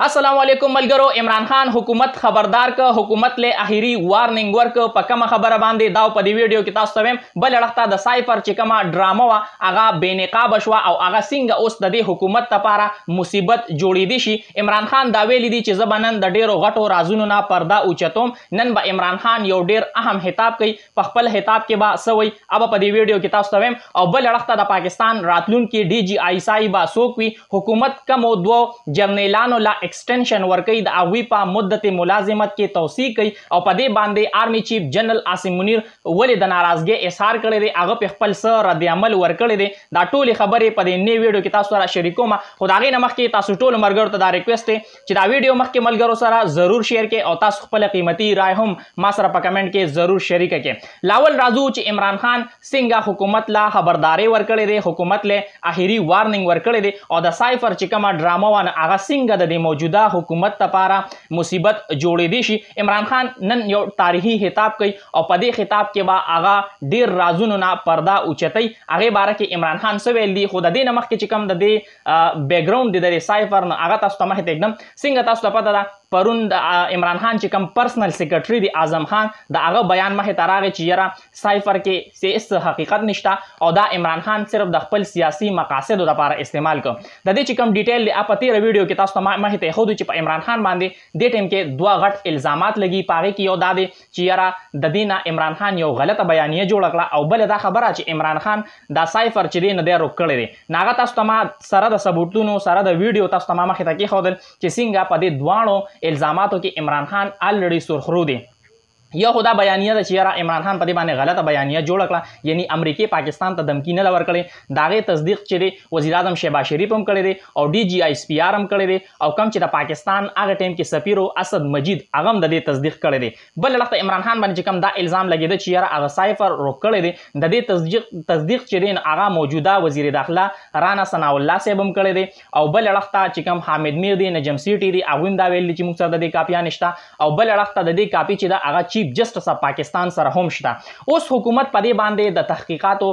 अस्सलाम वालेकुम मलगरो। इमरान खान हुकूमत खबरदार का हुकूमत ले आखिरी वार्निंग वर्क पकमा खबर बांधे दाव पदी वीडियो की तास तवेम बल अड़ता द साइफर चिकमा ड्रामा वा आगा बेनकाब शवा और आगा सिंग उस दे हुकूमत तपारा मुसीबत जोड़ी दिशी। इमरान खान दावेली दी ची जबानन द डेरो गटो राजुनो ना पर्दा उचतोम नन बा इमरान खान यो डेर अहम हिताब कई पखपल हिताब के बा सवई अब पदी वीडियो की तास तवेम और बल अड़ता द पाकिस्तान रातलून की DGI साई बा सोकवी हुकूमत कमो दो जर्नेलानो ला एक्सटेंशन वर्कई द अवी पा मुद्दत मुलाजिमत के तौसी कई और पदे बांधे आर्मी चीफ जनरल आसिम मुनीर वले द नाराजगी इजहार करे दे आगे पे खपल स रद्द अमल वर करे दे दा टोल खबरे पदे ने वीडियो की तासु सरा शरीको मा खुदागे नमक के तासु टोल मरगर त दा रिक्वेस्ट है कि दा वीडियो मख के मलगरो सरा जरूर शेयर के और तासु खपल कीमती राय हम मा सरा प कमेंट के जरूर शरीक के लावल राजू च इमरान खान सिंगा हुकूमत ला खबरदारी वर करे दे हुकूमत ले आखिरी वार्निंग वर करे दे और द साइफर चिकमा ड्रामा वन आगा सिंगा द मौजूदा हुकूमत तपारा मुसीबत जोड़े देशी। इमरान खान नन यो तारीखी खिताब कई और पदे खिताब के बा आगा डेर राजुन ना पर्दा उचतई आगे बारा के इमरान खान सवेल दी खुदा दे नमक के चिकम दे बैकग्राउंड दे साइफर न आगा तास तमह एकदम सिंग तास पता दा परुन इमरान खान चिकम पर्सनल सेक्रेटरी दी आजम खान द आगा बयान मह तरागे चियरा साइफर के से इस हकीकत निष्ठा और दा इमरान खान सिर्फ द खपल सियासी मकासद द पारा इस्तेमाल को दे चिकम डिटेल आपती वीडियो के तास मह ते खुद चिप इमरान खान बांधे दे टाइम के दुआ गट इल्जामात लगी पागे की यो दादे चियरा ददीना इमरान खान यो गलत बयानिया जोड़कला और बल दा खबर च इमरान खान दा साइफर चिदे न दे रोक करे दे नागा तास सरा द सबूतुनो सरा द वीडियो तास मह तकी खोदल च सिंगा पदे दुआणो इल्जामातों के इमरान खान ऑलरेडी सुरखरू दे यह खुदा बयानिया चियरा इमरान खान पदे बाने गलत बयानिया जोड़कला यानी अमरीकी पाकिस्तान त धमकी न लवर करे दागे तस्दीक चिरे वज़ीर आज़म शहबाज शरीफ हम करे दे और DGI SPR हम करे दे और कम चिता पाकिस्तान आगे टाइम के सफीरो असद मजीद आगम दे तस्दीक करे दे बल लगता इमरान खान बने चिकम दा इल्जाम लगे दे चियरा आगा साइफर रोक करे दे दे तस्दीक चिरे आगा मौजूदा वज़ीर दाखिला राना सनाउल्लाह से हम करे दे और बल लगता चिकम हामिद मीर दे नजम सीटी दे आविम दावेल ची मुक्सर दे कापिया निष्ठा और बल लगता दे कापी चिदा आगा चीफ जस्टिस ऑफ पाकिस्तान सर होमशता उस हुकूमत पदे बांधे द तहकीकातो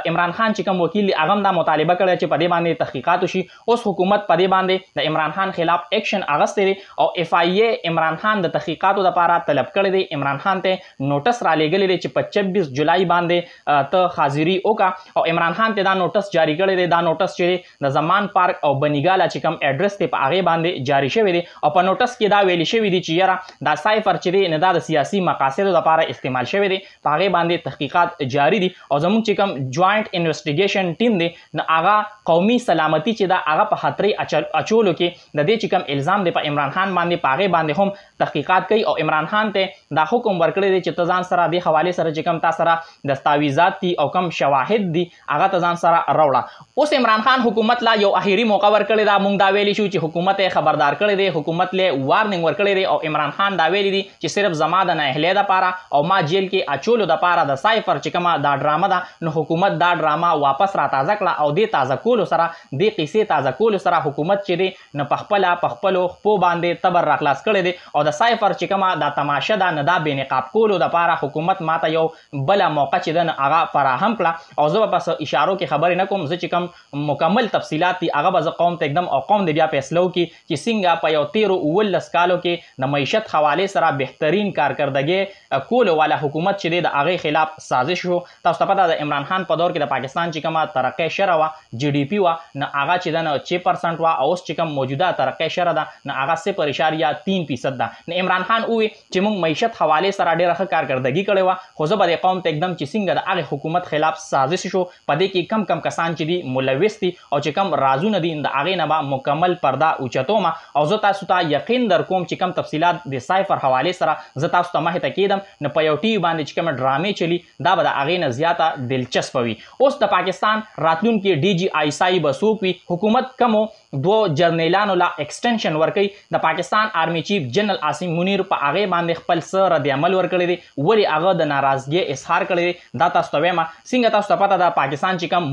इमरान खान चिकम वकील आगम दा मुतालिबा करे च पदे बांधे तहकीकात शी उस हुकूमत पदे बांधे द इमरान खान खिलाफ एक्शन अगस्त दे और FIA इमरान खान द तहकीकातो द पारा तलब करे दे इमरान खान ते नोटिस रा ले गले दे 26 जुलाई बांधे त हाजिरी ओका और इमरान खान ते दा नोटिस जारी करे दे दा नोटिस चे द जमान पार्क और बनीगाला चिकम एड्रेस ते आगे बांधे जारी शे दे और प नोटिस के दा वेली शे दी चियरा दा साइफर चे न दा सियासी मकासद द पारा इस्तेमाल शे दे पागे बांधे तहकीकात जारी दी और जमुन चिकम ज्वाइंट इन्वेस्टिगेशन टीम दे न आगा कौमी सलामती चे दा आगा प खतरे अचोलो के द दे चिकम इल्जाम दे प इमरान खान बांधे पागे बांधे हम तहकीकात कई और इमरान खान ते दा हुकुम वर्कड़े दे चितजान सरा दे हवाले सर चिकम ता सरा दस्तावेजात ती और कम शवाहिद दी आगा तजान सरा रौड़ा उस इमरान खान हुकूमत ला यो आखिरी मौका वर्कड़े दा मुंग दावेली शू ची हुकूमत खबरदार करे दे हुकूमत ले वार्निंग वर्कड़े दे और इमरान खान दावेली दी ची सिर्फ जमा द नहले दा पारा और मा जेल के अचोलो द पारा द साइफर चिकमा दा ड्रामा दा न हुकूमत दा ड्रामा वापस रा ताजा कला और दे ताजा कोलो सरा दे किसे ताजा कोलो सरा हुकूमत चे दे न पखपलो पो बांधे तबर राखलास करे दे और द साइफर चिकमा दा तमाशा दा न दा बेनकाब कोलो द पारा हुकूमत माता यो बला मौका चे दन आगा फराहम कला और जब बस इशारों की खबर न कुम चिकम मुकम्मल तफसीलात ती आगा बज कौम ते एकदम और कौम दे बिया फैसलो की कि सिंगा पयो 13 उवल लस्कालो के न मईशत हवाले सरा बेहतरीन कारकर्दगी कोलो वाला हुकूमत चे द आगे खिलाफ साजिश हो तब पता द इमरान खान पदौर के द पाकिस्तान चिकमा तरक्की शरवा GDP वा न आगा चे न 6% वा और चिकम मौजूदा तरक्की शरदा न आगा 0.3% दा न इमरान खान उए चिमुंग मईशत हवाले सरा डेर कारकर्दगी करे वा खुजब द कौम ते एकदम चिसिंग द आगे हुकूमत खिलाफ साजिश हो पदे की कम कसान ची दी मुलविस थी और चिकम राजू नदी द आगे नबा मुकम्मल पर्दा उचतोमा और जता सुता यकीन दर कोम चिकम तफसीलात दे साइफर हवाले सरा जता सुता माह तकीदम न पयोटी बांधे चिकम ड्रामे चली दा बदा आगे न ज्यादा दिलचस्प हुई उस द पाकिस्तान रातलून की DGI साई बसूकवी हुकूमत कमो दो जर्नेलानो ला एक्सटेंशन वर्कई द Pakistan army chief general Asim Munir प आगे बांधे खपल स रद्द अमल वर करे दे वली आगे द नाराजगी इजहार करे दे दा तस्तवेमा सिंग तास पता दा पाकिस्तान चिकम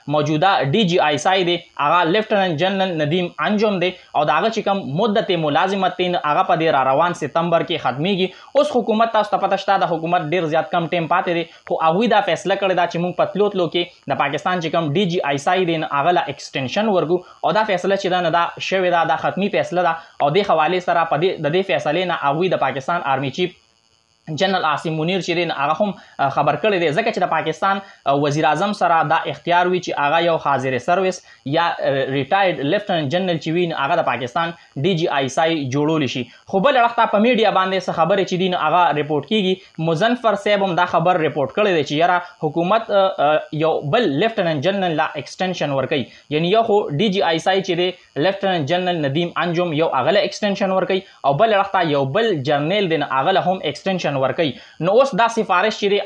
मौजूदा DGI साई दे आगा लेफ्टिनेंट जनरल नदीम अंजुम दे और आगा चिकम मुद्दत मुलाजिमत तीन आगा पदे रवान सितंबर के खत्मी की उस حکومت تاسو ته پته شته د حکومت ډیر زیات کم ټیم پاتې دی خو هغوی دا فیصله کړې ده چې موږ په تلو تلو کې د پاکستان چې کوم ډي جی آی سی دی هغه له ایکسټنشن ورکو او دا فیصله چې ده نه دا شوې ده دا ختمي فیصله ده او دې حوالې سره د دې فیصلې نه هغوی د پاکستان آرمی چیف جنرال عاصم منیر چې دی هغه هم خبر کړی دی ځکه چې د پاکستان وزیر اعظم سره دا اختیار وي چې هغه یو حاضر سروس یا ریټایرډ لیفټننټ جنرال چې وي هغه د پاکستان ډي جی آی سی جوړولی شي خو بل اړخ په میډیا باندې څه خبرې چې دي هغه ریپورټ کیږي مظفر صاحب هم دا خبر ریپورټ کړی دی چې یاره حکومت یو بل لیفټننټ جنرال لا ایکسټنشن ورکوي یعنی یو خو ډي جی آی سی چې دی لیفټننټ جنرال ندیم انجم یو هغه له ایکسټنشن ورکوي او بل اړخ یو بل جرنیل دی هغه له هم ایکسټنشن ورکوي نو اوس دا سفارش چې دی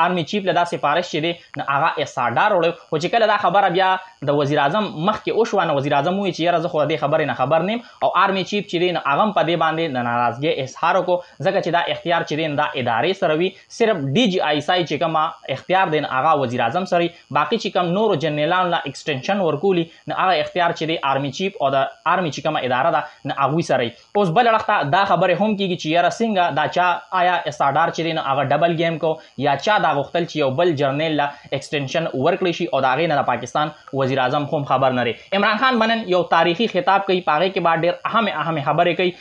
آرمی چیف له دا سفارش چې دی هغه اساډار وړو خو چې کله دا خبره بیا د وزیر اعظم مخکې وشوه نو وزیر اعظم وایي چې یاره زه خو د دې خبرې نه خبر نیم او آرمی چیف چې دی هغه هم په دې باندې د ناراضګۍ اظهار وکړو ځکه چې دا اختیار چې دی دا ادارې سره وي صرف ډي جی آی سی چې کومه اختیار دی هغه وزیر اعظم سره باقي چې کوم نورو جنرالانو له ایکسټنشن ورکولي نو هغه اختیار چې دی آرمی چیف او د آرمی چې کومه اداره ده نه هغوی سره اوس بل اړخ ته دا خبرې هم کیږي چې یاره څنګه دا چا آیا اساډار چې دی نو هغه ډبل گیم کو یا چا دا غوښتل چې یو بل جرنیل له ایکسټنشن ورکړی شي او د هغې نه د پاکستان وزیر اعظم هم خبر نه دی عمران خان منن یو تاریخي خطاب کوي په هغې کې بعد ډېر اهم خبرې کوي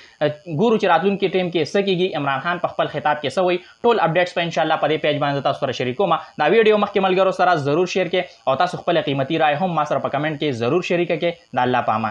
ګورو چې راتلونکي ټیم کې څه کېږي عمران خان په خپل خطاب کې څه وایي ټول اپډیټس به انشاءالله په دې پیج باندې تاسو سره شریکوم دا ویډیو مخکې ملګرو سره ضرور شیر کړئ او تاسو خپله قیمتي رای هم ما سره په کمنټ کې ضرور شریکه کړئ د الله په امان